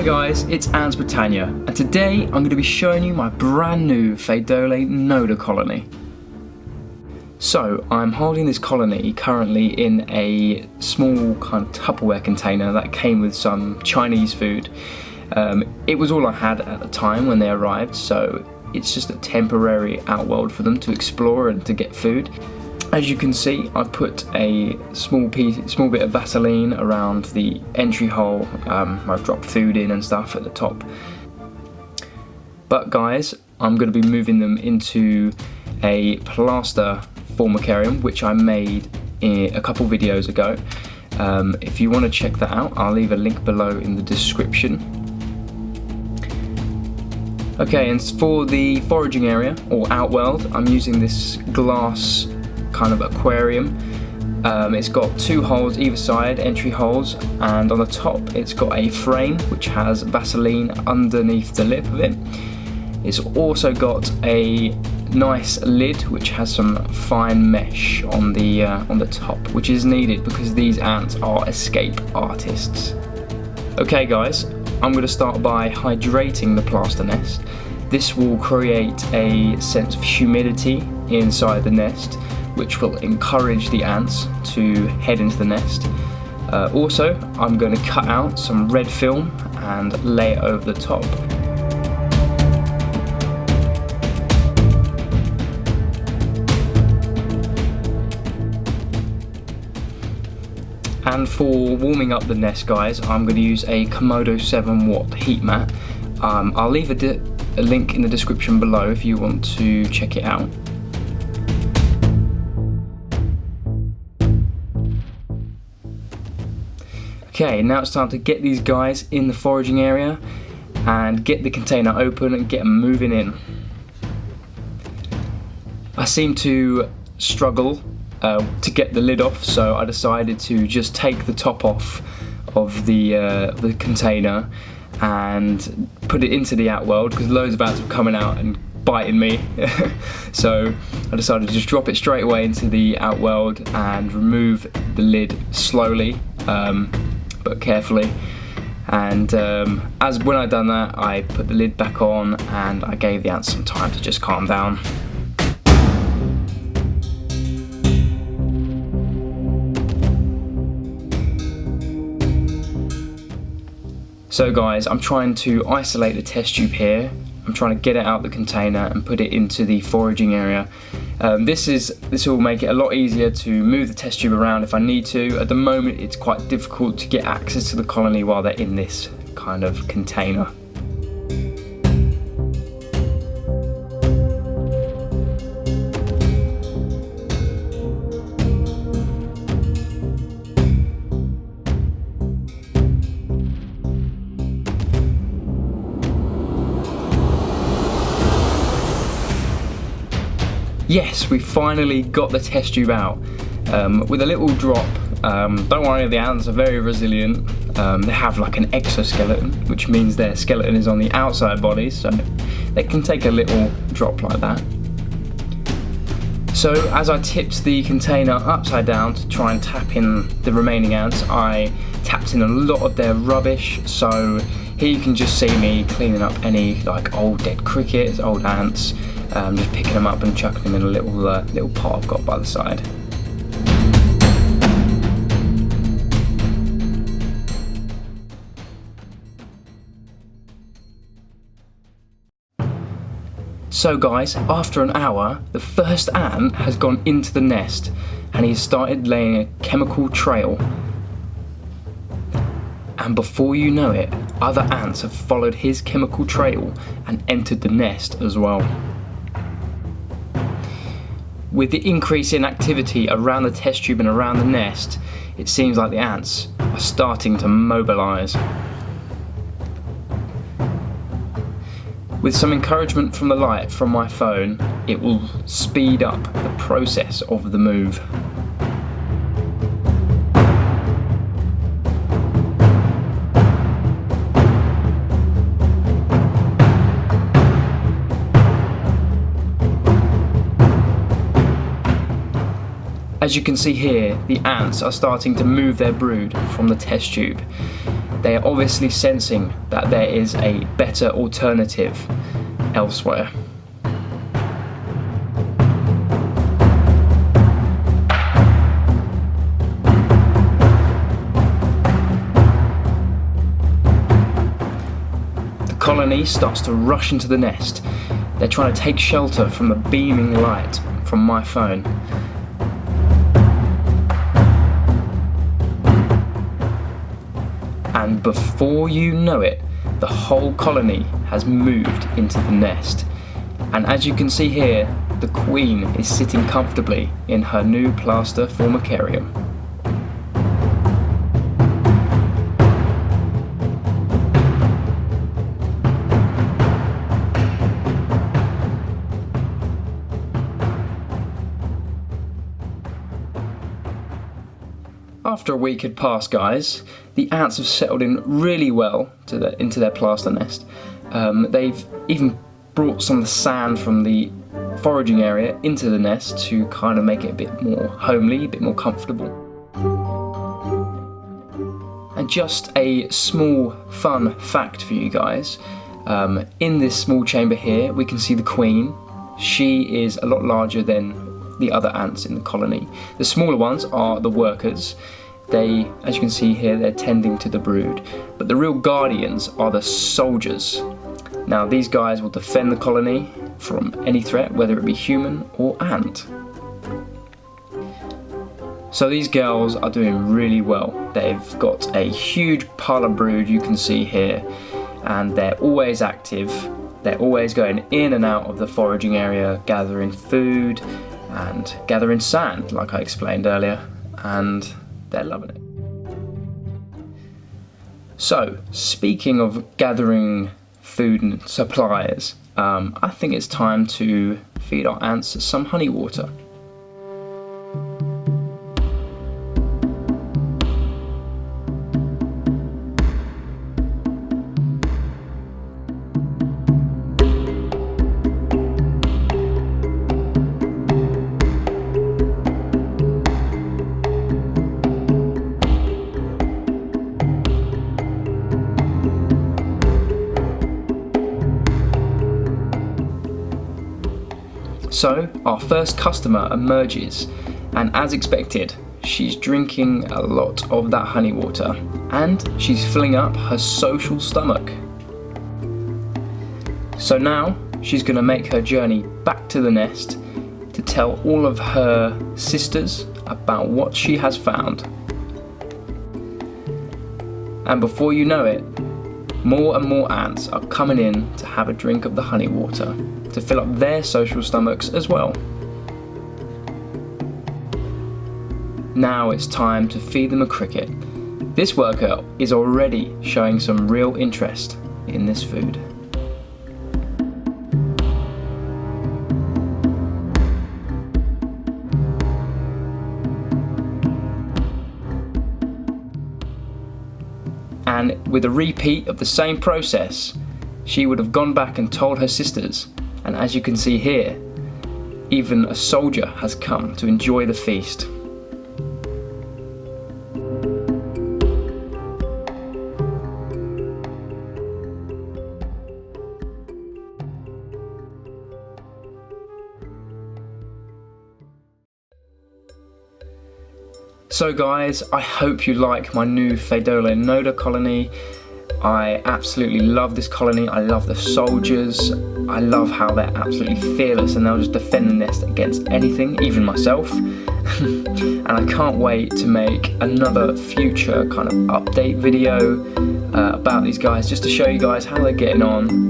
Hi guys, it's Ants Britannia, and today I'm going to be showing you my brand new Pheidole Noda Colony. So I'm holding this colony currently in a small kind of Tupperware container that came with some Chinese food. It was all I had at the time when they arrived, so it's just a temporary outworld for them to explore and to get food. As you can see, I've put a small bit of Vaseline around the entry hole. I've dropped food in and stuff at the top. But guys, I'm going to be moving them into a Plaster Formicarium, which I made a couple videos ago. If you want to check that out, I'll leave a link below in the description. Okay, and for the foraging area, or outworld, I'm using this glass kind of aquarium. It's got two holes either side, entry holes, and on the top it's got a frame which has Vaseline underneath the lip of it. It's also got a nice lid which has some fine mesh on the top, which is needed because these ants are escape artists. Okay guys, I'm going to start by hydrating the plaster nest. This will create a sense of humidity inside the nest, which will encourage the ants to head into the nest. Also, I'm going to cut out some red film and lay it over the top. And for warming up the nest, guys, I'm going to use a Komodo 7-watt heat mat. I'll leave a link in the description below if you want to check it out. Okay, now it's time to get these guys in the foraging area and get the container open and get them moving in. I seem to struggle to get the lid off, so I decided to just take the top off of the container and put it into the outworld because loads of ants were coming out and biting me. So I decided to just drop it straight away into the outworld and remove the lid slowly, but carefully. And when I'd done that, I put the lid back on and I gave the ants some time to just calm down. So guys, I'm trying to isolate the test tube here. I'm trying to get it out of the container and put it into the foraging area. This will make it a lot easier to move the test tube around if I need to. At the moment it's quite difficult to get access to the colony while they're in this kind of container. Yes, we finally got the test tube out with a little drop. Don't worry, the ants are very resilient. They have like an exoskeleton, which means their skeleton is on the outside body, so they can take a little drop like that. So as I tipped the container upside down to try and tap in the remaining ants, I tapped in a lot of their rubbish. So here you can just see me cleaning up any like old dead crickets, old ants. Just picking them up and chucking them in a little pot I've got by the side. So guys, after an hour, the first ant has gone into the nest and he's started laying a chemical trail. And before you know it, other ants have followed his chemical trail and entered the nest as well. With the increase in activity around the test tube and around the nest, it seems like the ants are starting to mobilise. With some encouragement from the light from my phone, it will speed up the process of the move. As you can see here, the ants are starting to move their brood from the test tube. They are obviously sensing that there is a better alternative elsewhere. The colony starts to rush into the nest. They're trying to take shelter from the beaming light from my phone. And before you know it, the whole colony has moved into the nest. And as you can see here, the queen is sitting comfortably in her new Plaster Formicarium. After a week had passed, guys, the ants have settled in really well into their plaster nest. They've even brought some of the sand from the foraging area into the nest to kind of make it a bit more homely, a bit more comfortable. And just a small fun fact for you guys. In this small chamber here, we can see the queen. She is a lot larger than the other ants in the colony. The smaller ones are the workers. They, as you can see here, they're tending to the brood. But the real guardians are the soldiers. Now these guys will defend the colony from any threat, whether it be human or ant. So these girls are doing really well. They've got a huge pile of brood, you can see here, and they're always active. They're always going in and out of the foraging area, gathering food and gathering sand, like I explained earlier, and they're loving it. So, speaking of gathering food and supplies, I think it's time to feed our ants some honey water. So our first customer emerges, and as expected, she's drinking a lot of that honey water, and she's filling up her social stomach. So now she's going to make her journey back to the nest to tell all of her sisters about what she has found. And before you know it, more and more ants are coming in to have a drink of the honey water, to fill up their social stomachs as well. Now it's time to feed them a cricket. This worker is already showing some real interest in this food. And with a repeat of the same process, she would have gone back and told her sisters. And as you can see here, even a soldier has come to enjoy the feast. So guys, I hope you like my new Pheidole Noda Colony. I absolutely love this colony. I love the soldiers. I love how they're absolutely fearless and they'll just defend the nest against anything, even myself. And I can't wait to make another future kind of update video about these guys, just to show you guys how they're getting on.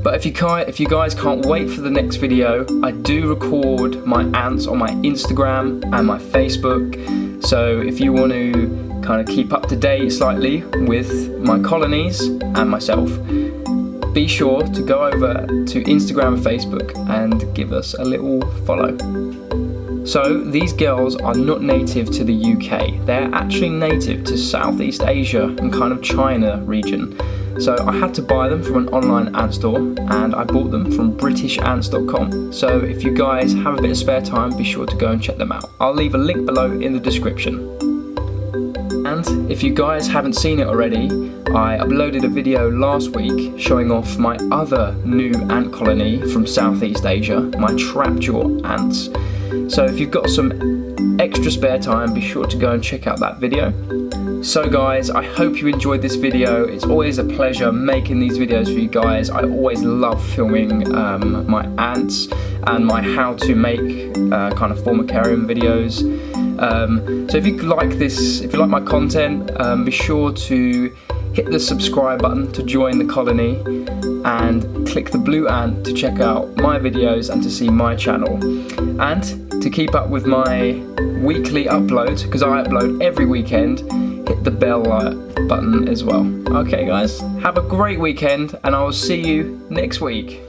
But if you guys can't wait for the next video, I do record my ants on my Instagram and my Facebook. So if you want to kind of keep up to date slightly with my colonies and myself, be sure to go over to Instagram and Facebook and give us a little follow. So these girls are not native to the UK. They're actually native to Southeast Asia and kind of China region. So I had to buy them from an online ant store, and I bought them from britishants.com. So if you guys have a bit of spare time, be sure to go and check them out. I'll leave a link below in the description. And And if you guys haven't seen it already, I uploaded a video last week showing off my other new ant colony from Southeast Asia, my trapjaw ants. So if you've got some extra spare time, be sure to go and check out that video. So guys, I hope you enjoyed this video. It's always a pleasure making these videos for you guys. I always love filming my ants and my how to make kind of formicarium videos. So if you like this, if you like my content, be sure to hit the subscribe button to join the colony and click the blue ant to check out my videos and to see my channel. And to keep up with my weekly uploads, because I upload every weekend, hit the bell button as well. Okay guys, have a great weekend and I will see you next week.